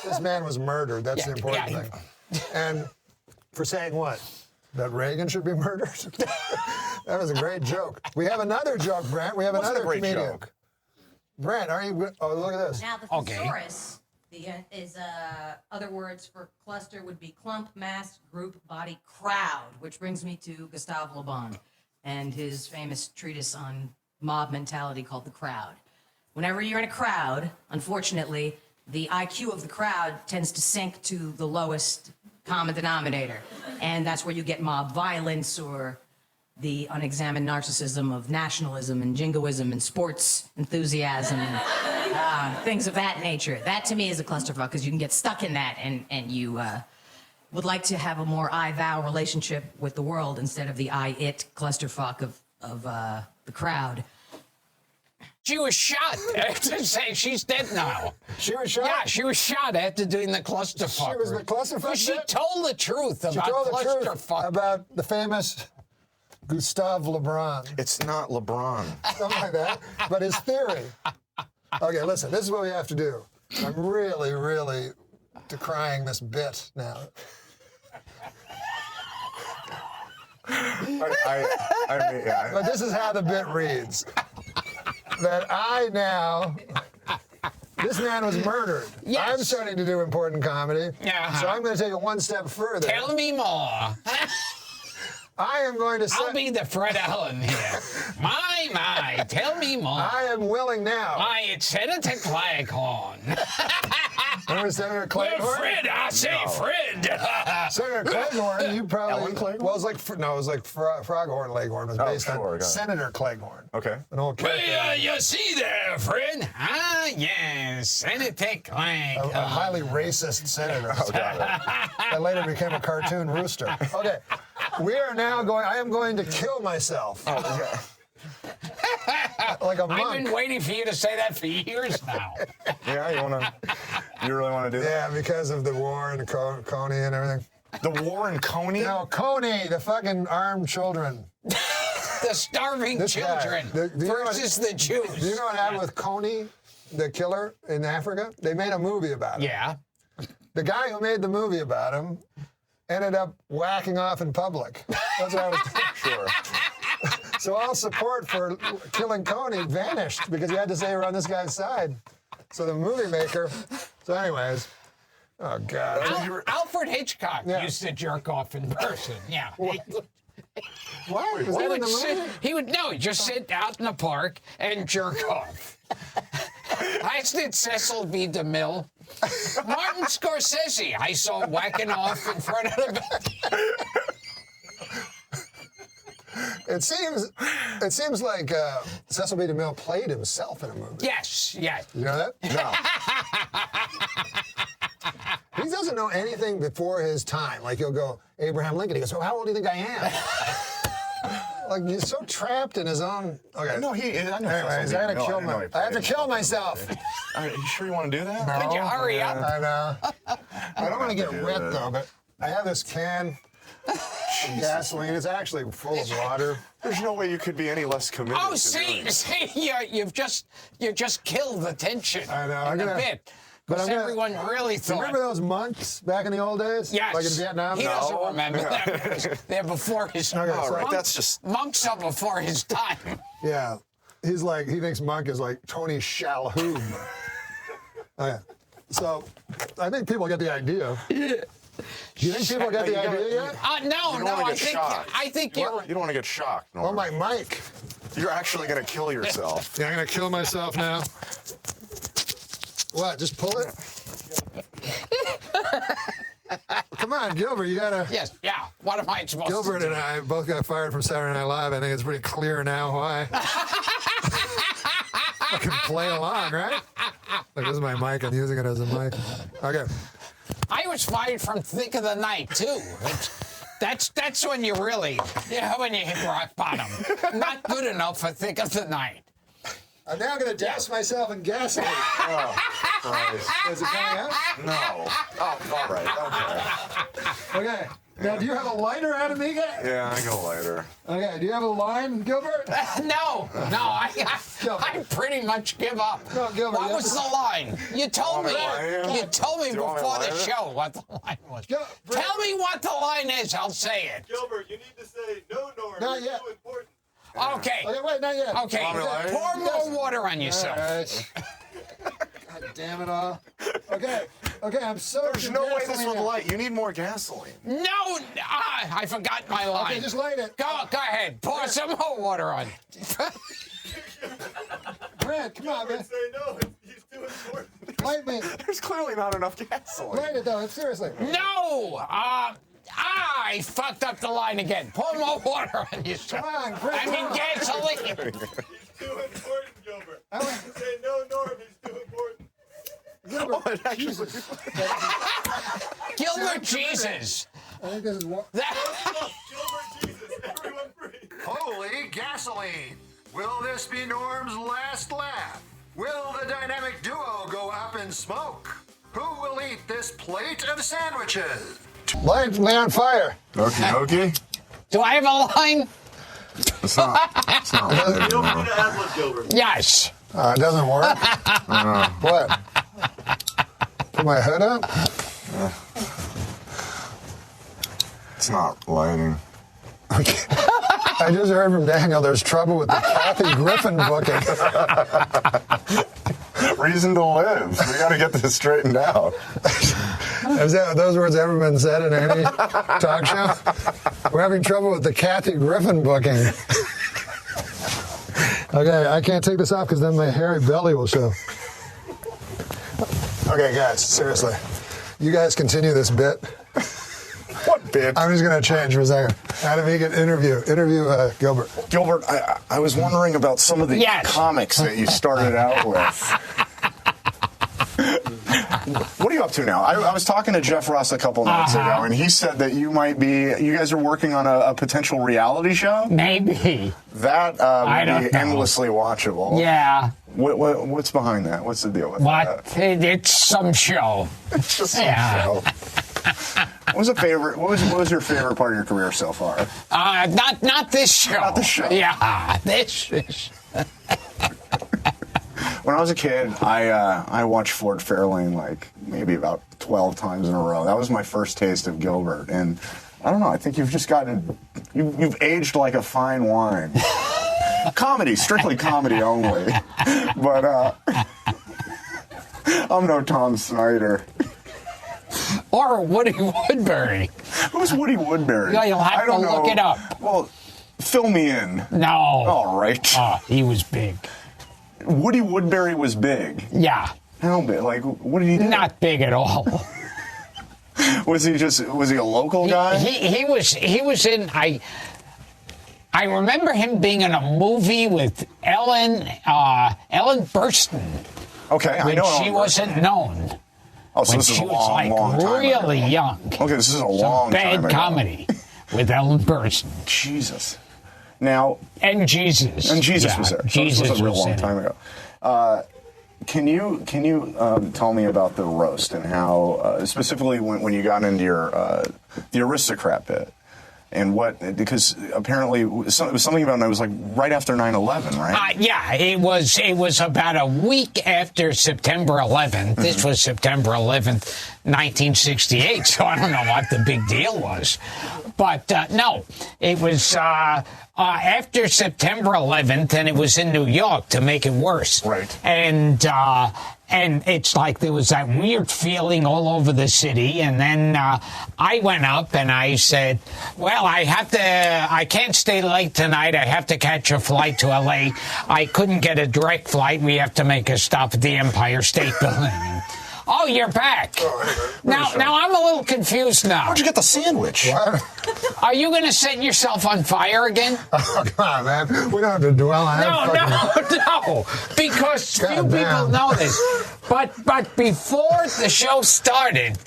This man was murdered. That's the important thing. And for saying what? That Reagan should be murdered? That was a great joke. We have another joke, Brent. We have another comedian. Joke? Brent, are you? Oh, look at this. Now the thesaurus is other words for cluster would be clump, mass, group, body, crowd, which brings me to Gustave Le Bon and his famous treatise on mob mentality called The Crowd. Whenever you're in a crowd, unfortunately, the IQ of the crowd tends to sink to the lowest common denominator, and that's where you get mob violence or the unexamined narcissism of nationalism and jingoism and sports enthusiasm and things of that nature. That to me is a clusterfuck because you can get stuck in that and you would like to have a more I-thou relationship with the world instead of the I-it clusterfuck of the crowd. She was shot. She's dead now. She was shot? Yeah, she was shot after doing the clusterfuck. She was the clusterfuck? Well, she told the truth about clusterfuck. About the famous Gustave LeBron. It's not LeBron. Something like that. But his theory. Okay, listen, this is what we have to do. I'm really, really decrying this bit now. But this is how the bit reads. That this man was murdered. Yes. I'm starting to do important comedy. So I'm going to take it one step further. Tell me more. I am going to say... I'll be the Fred Allen here. My, tell me more. I am willing now. It's Senator Claghorn. Remember Senator Claghorn? Well, Fred, I say Fred. Senator Claghorn, you probably... Ellen Claghorn? Well, it was like Froghorn Leghorn. It was based on Senator Claghorn. Okay. An old character. Well, you see there, Fred. Yes, Senator Claghorn. A highly racist senator. Oh, got it. That later became a cartoon rooster. Okay. We are now I am going to kill myself. Oh, okay. Like a monk. I've been waiting for you to say that for years now. Yeah, you really want to do that? Yeah, because of the war and Coney and everything. The war in Coney? No, Coney, the fucking armed children. The starving children versus the Jews. Do you know what happened with Coney, the killer in Africa? They made a movie about him. Yeah. The guy who made the movie about him ended up whacking off in public. That's what I was Sure. So all support for killing Coney vanished because you had to say you were on this guy's side. So the movie maker. So anyways, oh God. Alfred Hitchcock used to jerk off in person. Yeah. What? Was that in the movie? He'd just sit out in the park and jerk off. I did Cecil B. DeMille. Martin Scorsese, I saw whacking off in front of the It seems like Cecil B. DeMille played himself in a movie. Yes. You know that? No. He doesn't know anything before his time. Like he'll go, Abraham Lincoln. He goes, so how old do you think I am? Like he's so trapped in his own. Okay. No, I know. Anyways, I have to kill myself. Are you sure you want to do that? No, Could you hurry up? I know. I don't want to get wet though, but I have this can. Gasoline. It's actually full of water. There's no way you could be any less committed. Oh, see, you just killed the tension. I know. In a bit. Because everyone really thought. Remember those monks back in the old days? Yes. Like in Vietnam? He doesn't remember that. They're before his time. Okay, Right, that's just... Monks are before his time. Yeah. He thinks Monk is like Tony Shalhoub. Okay. So, I think people get the idea. Do you think people get the idea yet? No, I think you don't want to get shocked. Oh, my mic. You're actually going to kill yourself. Yeah, I'm going to kill myself now. What, just pull it? Come on, Gilbert, you gotta... Yes, yeah, what am I supposed Gilbert to do? and I both got fired from Saturday Night Live. I think it's pretty clear now why. I can play along, right? Look, this is my mic. I'm using it as a mic. Okay. I was fired from Thick of the Night, too. That's when you really, when you hit rock bottom. Not good enough for Thick of the Night. I'm now going to douse myself in gasoline. Oh, Christ. Is it coming out? No. Oh, all right. Okay. Okay. Now, do you have a lighter, Adam Eget? Yeah, I go lighter. Okay, do you have a line, Gilbert? No, I pretty much give up. No, Gilbert, What was the line? You told me. You told me Do you want me before the lighter? show what the line was. Go, Brett. Tell me what the line is. I'll say it. Gilbert, you need to say no, Norm. Not You're yet. too important. Okay. Okay, wait, not yet. Okay. Want me lighter? Pour more water on All yourself. right. God damn it all. Okay, I'm so. There's no way this would light. You need more gasoline. No, I forgot my line. Okay, just light it. Go ahead. Pour some more water on. Brad, come on, man. Say no. He's too important. Light me. There's clearly not enough gasoline. Light it, though. Seriously. No. I fucked up the line again. Pour more water on yourself. Come on, Brad. I mean gasoline. He's too important, Gilbert. I want- Say no, Norm. He's too important. Gilbert, Jesus. Gilbert Jesus. I think this is one. Gilbert Jesus. Everyone free. Holy gasoline! Will this be Norm's last laugh? Will the dynamic duo go up in smoke? Who will eat this plate of sandwiches? Light me on fire. Okay. Do I have a line? It's not. Feel free to ad-lib, Gilbert. Yes. It doesn't work. What? Put my hood up? It's not lighting. I just heard from Daniel there's trouble with the Kathy Griffin booking. Reason to live. We got to get this straightened out. Has those words ever been said in any talk show? We're having trouble with the Kathy Griffin booking. Okay, I can't take this off because then my hairy belly will show. Okay, guys, seriously. You guys continue this bit. What bit? I'm just going to change for a second. Adam Eget, interview Gilbert. Gilbert, I was wondering about some of the comics that you started out with. What are you up to now? I was talking to Jeff Ross a couple nights ago, and he said that you guys are working on a potential reality show? Maybe. That I would don't be know. endlessly watchable. Yeah. What's behind that? What's the deal with What? that? It's some show. It's just some Yeah. show. What was your favorite part of your career so far? Not this show. Not this show. Yeah, this. When I was a kid, I watched Ford Fairlane like maybe about 12 times in a row. That was my first taste of Gilbert, and I don't know. I think you've aged like a fine wine. Comedy, strictly comedy only. But I'm no Tom Snyder. Or Woody Woodbury. Who's Woody Woodbury? Yeah, you'll have I don't to know. look it up. Well, fill me in. No. All right. He was big. Woody Woodbury was big. Yeah. How big? Like, what did he do? Not big at all. Was he a local guy? He was in. I remember him being in a movie with Ellen Burstyn. Okay, I When know. she wasn't known. Oh, so When this is she a was long, long time really ago. young. Okay, this is a long time Bad ago. comedy with Ellen Burstyn. Jesus. Now, And Jesus. Jesus was there. So Jesus this was a real was long in it. time ago. Can you tell me about the roast and how specifically when you got into the aristocrat bit and because apparently it was something about it was like right after 9/11, right? Yeah, it was about a week after September 11th. This was September 11th, 1968. So I don't know what the big deal was, but no, it was after September 11th, and it was in New York to make it worse. Right. And it's like there was that weird feeling all over the city. And then I went up and I said, well, I can't stay late tonight. I have to catch a flight to L.A. I couldn't get a direct flight. We have to make a stop at the Empire State Building. Oh, you're back. Now I'm a little confused now. How'd you get the sandwich? What? Are you going to set yourself on fire again? Oh, come on, man. We don't have to dwell on that. No. Because few God people damn. know this. But before the show started,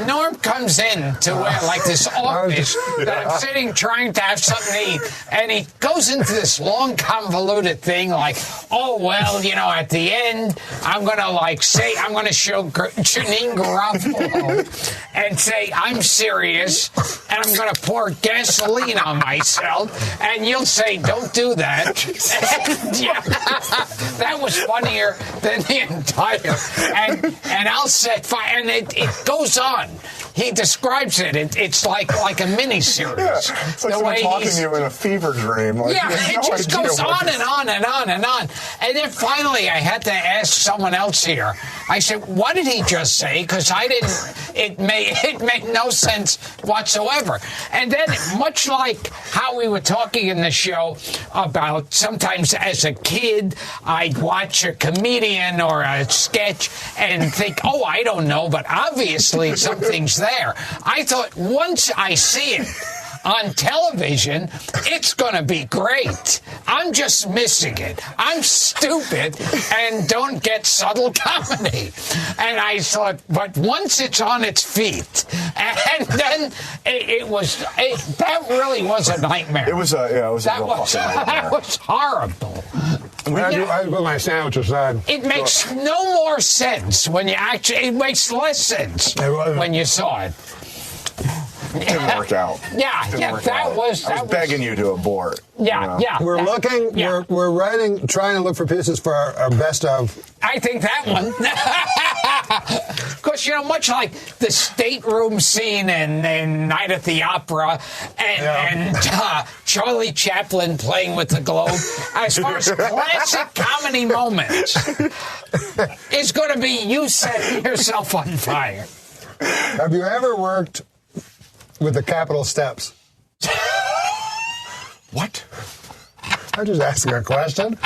Norm comes in to like this office that I'm sitting trying to have something to eat, and he goes into this long convoluted thing like, oh well, you know, at the end I'm gonna show Janine Garofalo and say I'm serious, and I'm gonna pour gasoline on myself, and you'll say don't do that. And, yeah, that was funnier than the entire, and I'll set fire, and it goes on. He describes it. It's like a miniseries. Yeah, it's like someone talking to you in a fever dream. Like, yeah, it just goes on and on and on and on. And then finally, I had to ask someone else here. I said, "What did he just say?" Because I didn't. It made no sense whatsoever. And then, much like how we were talking in the show about sometimes as a kid, I'd watch a comedian or a sketch and think, "Oh, I don't know," but obviously something's there. I thought once I see it on television, it's going to be great. I'm just missing it. I'm stupid and don't get subtle comedy. And I thought, but once it's on its feet, and then that really was a nightmare. It was a real fucking nightmare. That was horrible. I put my sandwich aside. It makes no more sense when you actually. It makes less sense when you saw it. It didn't work out. That was begging you to abort. Yeah. We're looking. Yeah. We're writing, trying to look for pieces for our best of. I think that one. Because, much like the stateroom scene in Night at the Opera and Charlie Chaplin playing with the globe, as far as classic comedy moments, is going to be you setting yourself on fire. Have you ever worked with the Capitol steps? What? I'm just asking a question.